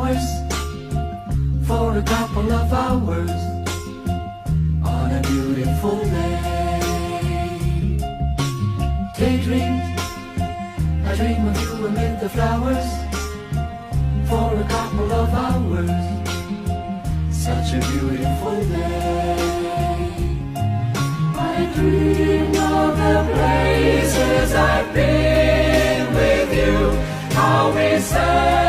flowers for a couple of hours on a beautiful day. Daydream, I dream of you amid the flowers for a couple of hours. Such a beautiful day. I dream of the places I've been with you, how we sang